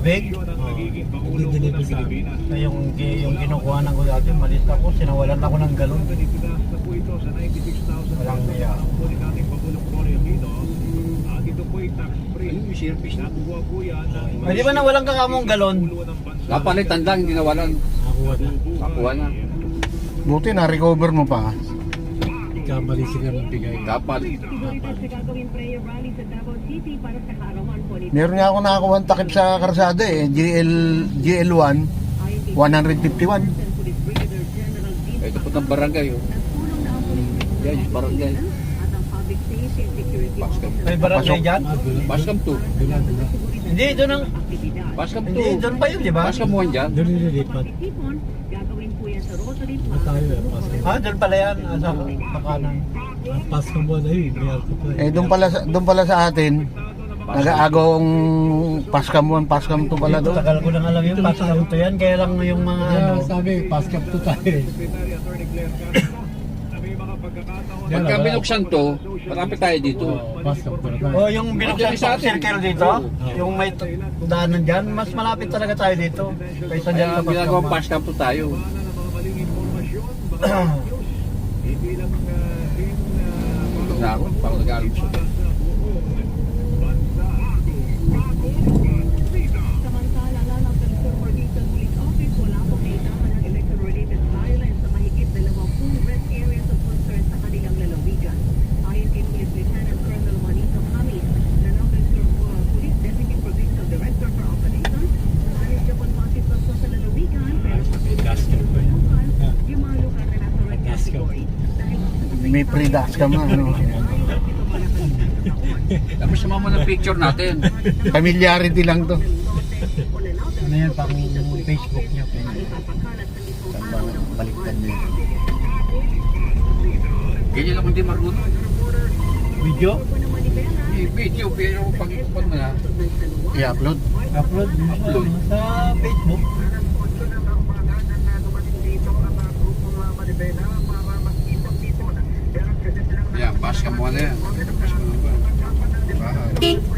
tubig. Hindi deliver sa amin. Yung kinukuha ko dati, malis ako, sinawalan ako ng galon. Walang niya. Ay, di ba nawalan ka kamong galon? Napalitan lang, hindi nawalan. Nakakuha na. Nakuha na. Buti na-recover mo pa. Kamali sila ng bigay. Kapal. Meron nga ako nakakuha ng takip sa karsada eh. GL1 151. Ito po ng barangay. Oh. Yan, yung barangay. Paskam. May barangay dyan? Paskam 2. Dula. Hindi, doon ang... Paskam 2. Hindi, doon pa yun, di ba? Paskam 1 dyan. Doon nililipat. Ba tayo eh, Paskam. Ah, doon pala yan. Sa kanan. Ang Paskam buwan na yun, may alto pa Eh doon pala sa atin. Nag-aagawang Paskam 1, Paskam 2 pala doon. Tagal ko lang alam yung Paskam to yan. Kaya lang yung mga Kaya ano... sabi, Paskam to tayo eh. Pagka binuksan to, marapit tayo dito. Paskam to na tayo. Oh, yung binuksan sa circle dito, yung may daanan dyan, mas malapit talaga tayo dito. Kaysa dyan Kaya sa ginagawang Paskam. Paskam to tayo. Tulog na ako, parang nag-aalim siya. Samantala, ng Central Provincial Police Office, wala pong naitapan ng election-related violence sa mahigit 20 rest areas of concern sa kanilang lalawigan. Ayon kay Police Lieutenant Colonel Juanito Camis, na ng Central Police Deputy Provincial Director for Operations, ayon siya po positive sa lalawigan, pero sa Gasket pa yun. yung mga lugar na nasa red category. May pre-dax ka man. Ano. Tapos sumama ng picture natin. Familiarity lang to. Ano yan, pang Facebook niya. Baliktad niya. Ganyan ako hindi marunong. Video? Video, pero pag-ipan mo na. I-upload. Upload sa Facebook. Yan, Paskam 1 na yan. Paskam 1.